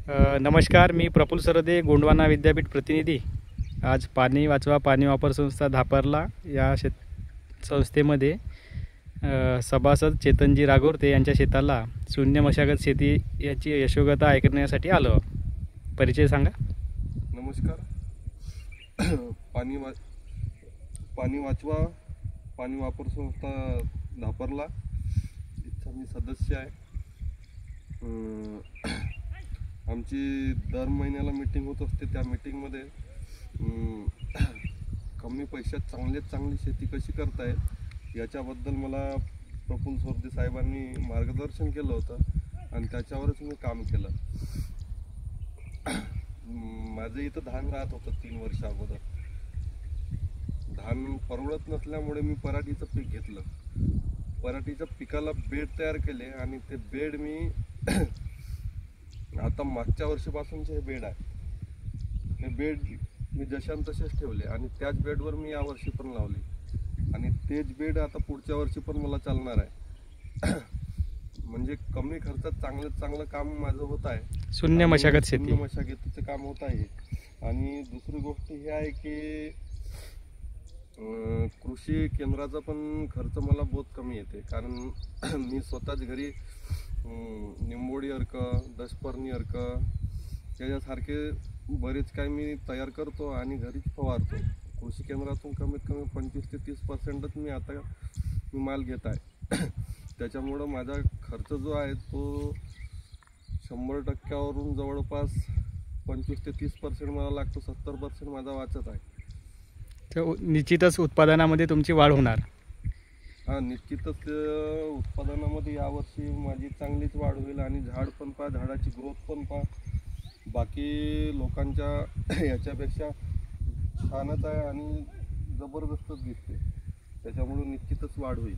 नमस्कार, मी प्रफुल्ल सरदे, गोंडवाना विद्यापीठ प्रतिनिधी. आज पाणी वाचवा पाणी वापर संस्था धापरला या संस्थेमध्ये सभासद चेतनजी रागोरते यांच्या शेताला शून्य मशागत शेती याची यशोगाथा ऐकण्यासाठी आलो. परिचय सांगा. नमस्कार. पाणी वाचवा पाणी वापर संस्था धापरला इथं मी सदस्य आहे. आमची दर महिन्याला मीटिंग होत असते. त्या मीटिंगमध्ये कमी पैशात चांगली शेती कशी करतायत याच्याबद्दल मला प्रफुल्ल सरदे साहेबांनी मार्गदर्शन केलं होतं आणि त्याच्यावरच मी काम केलं. माझं इथं धान राहत होतं 3 वर्ष अगोदर. धान परवडत नसल्यामुळे मी पराठीचं पीक घेतलं. पराठीच्या पिकाला बेड तयार केले आणि ते बेड मी आता मागच्या वर्षीपासूनचे हे बेड आहे. हे बेड मी जशान तसेच ठेवले आणि त्याच बेडवर मी यावर्षी पण लावले आणि तेच बेड आता पुढच्या वर्षी पण मला चालणार आहे. म्हणजे कमी खर्चात चांगलं काम माझं होत आहे. शून्य मशागत शेती, शून्य मशागतीचं काम होत आहे. आणि दुसरी गोष्ट ही आहे की कृषी केंद्राचा पण खर्च मला बहुत कमी येते, कारण मी स्वतःच घरी निंबोडी अर्क, दशपर्णी अर्क याच्यासारखे बरेच काही मी तयार करतो आणि घरीच फवारतो. कृषी केंद्रातून कमीत कमी 25 ते 30% मी माल घेत आहे. त्याच्यामुळं माझा खर्च जो आहे तो 100%वरून जवळपास 25 ते 30% मला लागतो. 70% माझा वाचत आहे. तर निश्चितच उत्पादनामध्ये तुमची वाढ होणार. निश्चितच उत्पादनामध्ये यावर्षी माझी चांगलीच वाढ होईल आणि झाड पण पहा, झाडाची ग्रोथ पण पहा, बाकी लोकांच्या याच्यापेक्षा छानच आहे आणि जबरदस्तच दिसते. त्याच्यामुळे निश्चितच वाढ होईल.